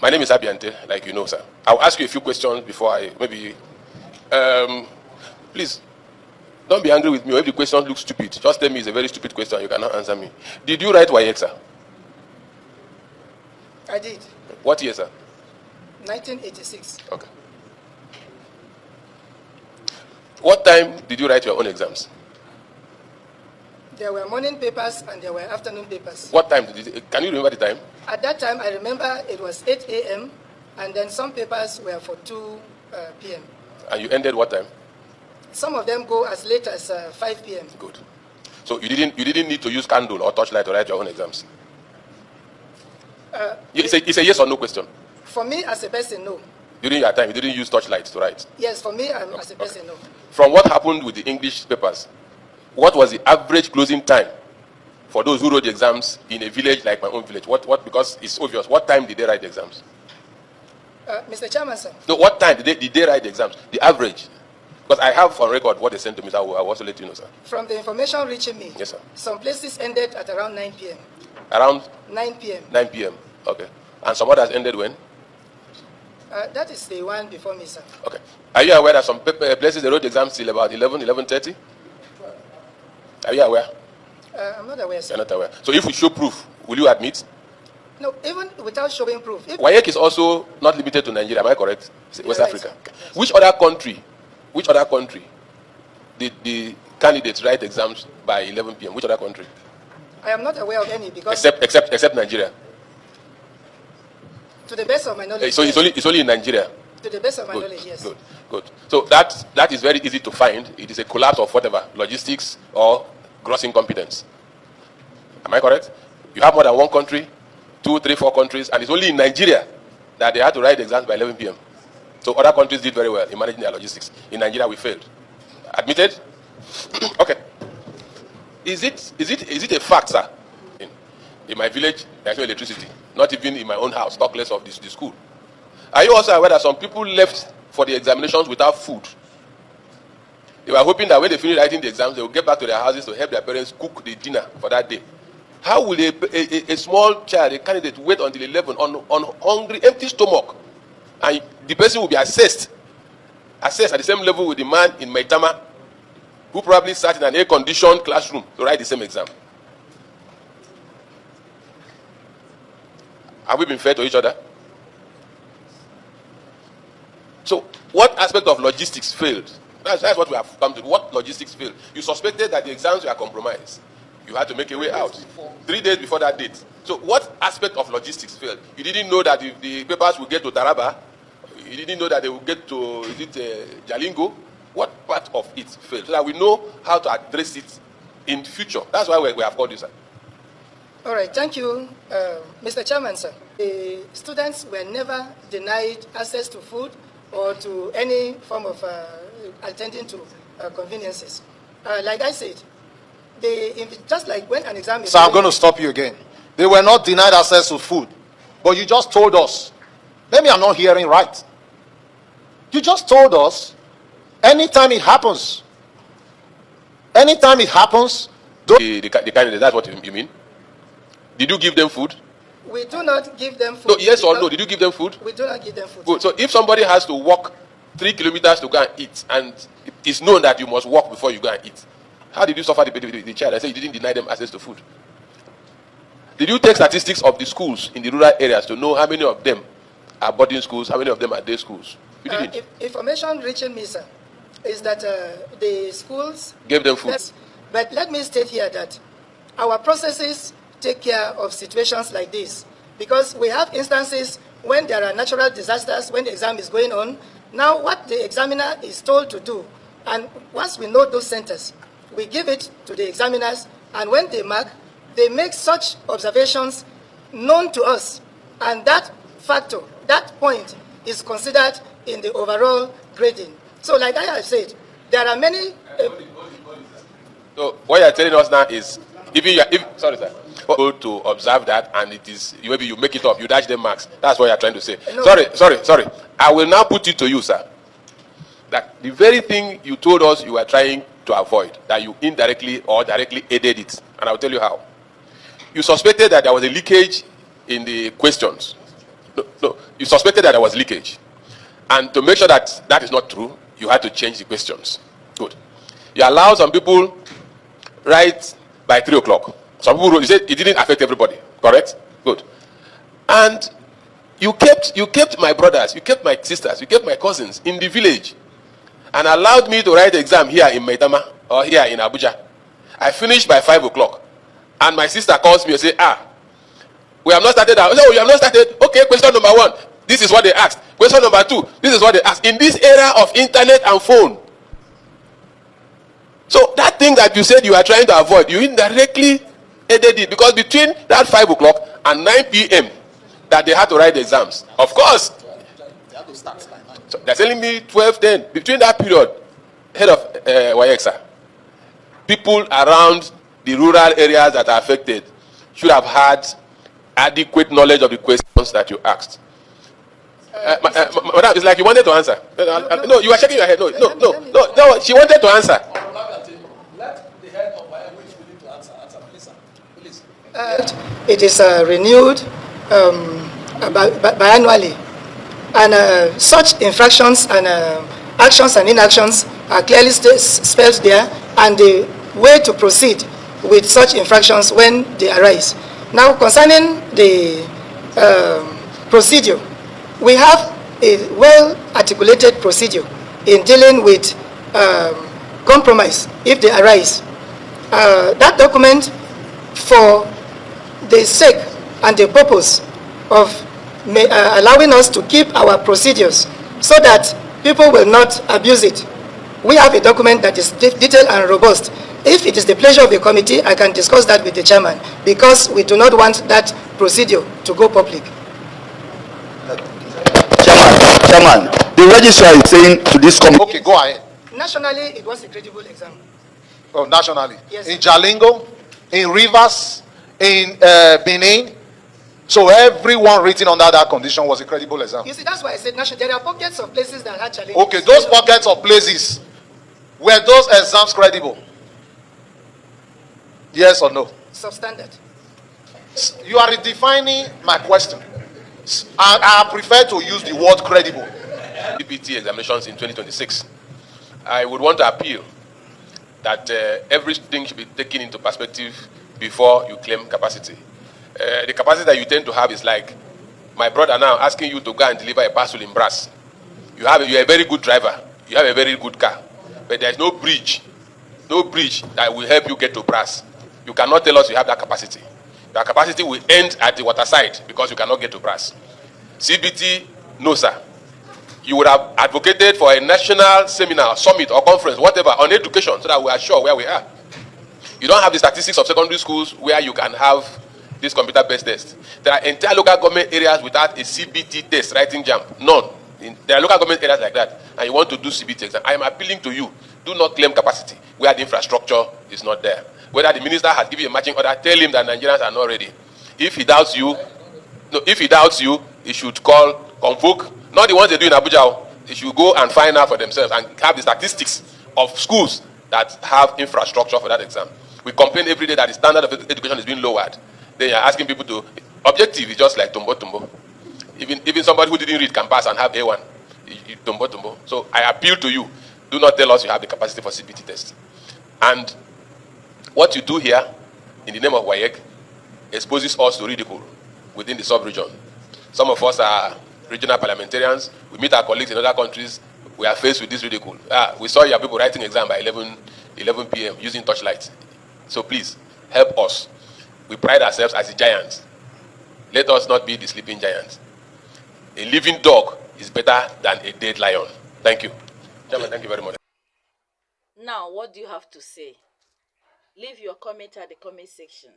My name is Abiante, like you know, sir. I'll ask you a few questions before I maybe. Please, don't be angry with me. Or if the question looks stupid, just tell me it's a very stupid question. You cannot answer me. Did you write Waec, sir? I did. What year, sir? 1986. Okay. What time did you write your own exams? There were morning papers and there were afternoon papers. What time did you, can you remember the time? At that time, I remember it was 8 a.m. and then some papers were for 2 p.m. And you ended what time? Some of them go as late as 5 p.m. Good. So you didn't need to use candle or torchlight to write your own exams. It's a yes or no question. For me, as a person, no. During your time, you didn't use torchlight to write. Yes, for me, as a person, no. From what happened with the English papers, what was the average closing time for those who wrote the exams in a village like my own village? What? Because it's obvious. What time did they write the exams? Mr. Chairman, sir. No, what time did they write the exams? The average. Because I have on record what they sent to me, so I will also let you know, sir. From the information reaching me, yes, sir. Some places ended at around 9 p.m. Around? 9 p.m. 9 p.m. Okay. And some others ended when? That is the one before me, sir. Okay. Are you aware that some places they wrote the exams till about 11:30? Are you aware? I'm not aware, sir. You're not aware. So if we show proof, will you admit? No, even without showing proof. Waec is also not limited to Nigeria, am I correct? West right, Africa. Okay. Yes. Which other country did the candidates write exams by 11 p.m.? Which other country? I am not aware of any because... Except Nigeria. To the best of my knowledge. So it's only in Nigeria? To the best of my knowledge, yes. Good. So that is very easy to find. It is a collapse of whatever, logistics or gross incompetence. Am I correct? You have more than one country, 2, 3, 4 countries, and it's only in Nigeria that they had to write exams by 11 p.m. So other countries did very well in managing their logistics. In Nigeria, we failed. Admitted? Okay. Is it a fact, sir? In my village, there's no electricity. Not even in my own house, talk less of the school. Are you also aware that some people left for the examinations without food? They were hoping that when they finish writing the exams, they will get back to their houses to help their parents cook the dinner for that day. How will a small child, a candidate, wait until 11 on hungry, empty stomach? And the person will be assessed at the same level with the man in Maitama who probably sat in an air-conditioned classroom to write the same exam. Have we been fair to each other? So, what aspect of logistics failed? That's what we have come to. What logistics failed? You suspected that the exams were compromised. You had to make a way out. 3 days before that date. So, what aspect of logistics failed? You didn't know that the papers would get to Taraba. You didn't know that they would get to Jalingo. What part of it failed? So that we know how to address it in future. That's why we have called you, sir. All right, thank you, Mr. Chairman, sir. The students were never denied access to food or to any form of attending to conveniences. Like I said, just like when an exam is... So I'm going to stop you again. They were not denied access to food, but you just told us. Maybe I'm not hearing right. You just told us anytime it happens, the candidate, that's what you mean? Did you give them food? We do not give them food. No, yes or no? Did you give them food? We do not give them food. Good. So if somebody has to walk 3 kilometers to go and eat, and it's known that you must walk before you go and eat, how did you suffer the child? I said you didn't deny them access to food. Did you take statistics of the schools in the rural areas to know how many of them are boarding schools, how many of them are day schools? You didn't. Information reaching me, sir, is that the schools gave them food. But let me state here that our processes take care of situations like this, because we have instances when there are natural disasters, when the exam is going on. Now what the examiner is told to do, and once we know those centers, we give it to the examiners, and when they mark, they make such observations known to us, and that factor, that point is considered in the overall grading. So like I have said, there are many... So what you're telling us now is, sorry sir, go to observe that, and it is, maybe you make it up, you dash them marks. That's what you're trying to say. No. Sorry. I will now put it to you, sir, that the very thing you told us you were trying to avoid, that you indirectly or directly aided it. And I'll tell you how. You suspected that there was a leakage in the questions. No. you suspected that there was leakage. And to make sure that that is not true, you had to change the questions. Good. You allowed some people write by 3 o'clock. Some people wrote, you said it didn't affect everybody, correct? Good. And you kept my brothers, you kept my sisters, you kept my cousins in the village and allowed me to write the exam here in Maitama or here in Abuja. I finished by 5 o'clock. And my sister calls me and says, we have not started. No, you have not started. Okay, question number 1. This is what they asked. Question number 2. This is what they asked. In this era of internet and phone. So that thing that you said you are trying to avoid, you indirectly aided it. Because between that 5 o'clock and 9 p.m. that they had to write the exams. Of course. So they're telling me 12:10. Between that period, head of Waec, people around the rural areas that are affected should have had adequate knowledge of the questions that you asked. Madam, it's like you wanted to answer. No, you are shaking your head. No. She wanted to answer. Let the head of Waec, who is willing to answer. Please. It is renewed biannually, and such infractions and actions and inactions are clearly spelled there, and the way to proceed with such infractions when they arise. Now, concerning the procedure, we have a well-articulated procedure in dealing with compromise if they arise. That document, for the sake and the purpose of allowing us to keep our procedures so that people will not abuse it, we have a document that is detailed and robust. If it is the pleasure of the committee, I can discuss that with the chairman, because we do not want that procedure to go public. Chairman, the registrar is saying to this committee. Okay, go ahead. Nationally, it was a credible exam. Oh, nationally? Yes. In Jalingo, in Rivers, in Benin. So everyone written under that condition was a credible exam. You see, that's why I said national. There are pockets of places that had challenges. Okay, those pockets of places, were those exams credible? Yes or no? Substandard. You are redefining my question. I prefer to use the word credible. CBT examinations in 2026. I would want to appeal that everything should be taken into perspective before you claim capacity. The capacity that you tend to have is like my brother now asking you to go and deliver a parcel in Brass. You're a very good driver. You have a very good car. But there's no bridge that will help you get to Brass. You cannot tell us you have that capacity. Your capacity will end at the waterside because you cannot get to Brass. CBT, no sir. You would have advocated for a national seminar, summit or conference, whatever, on education so that we are sure where we are. You don't have the statistics of secondary schools where you can have this computer-based test. There are entire local government areas without a CBT test, writing jam. None. There are local government areas like that, and you want to do CBT exam. I am appealing to you. Do not claim capacity where the infrastructure is not there. Whether the minister has given you a matching order, tell him that Nigerians are not ready. If he doubts you, he should convoke, not the ones they do in Abuja. They should go and find out for themselves and have the statistics of schools that have infrastructure for that exam. We complain every day that the standard of education is being lowered. Then you're asking people to, objective is just like tumbo. Even somebody who didn't read can pass and have A1. Tumbo. So I appeal to you, do not tell us you have the capacity for CBT test. And what you do here, in the name of Waec, exposes us to ridicule within the sub-region. Some of us are regional parliamentarians. We meet our colleagues in other countries. We are faced with this ridicule. We saw your people writing exam by 11 p.m. using torchlight. So please, help us. We pride ourselves as a giant. Let us not be the sleeping giant. A living dog is better than a dead lion. Thank you. Chairman, thank you very much. Now, what do you have to say? Leave your comment at the comment section.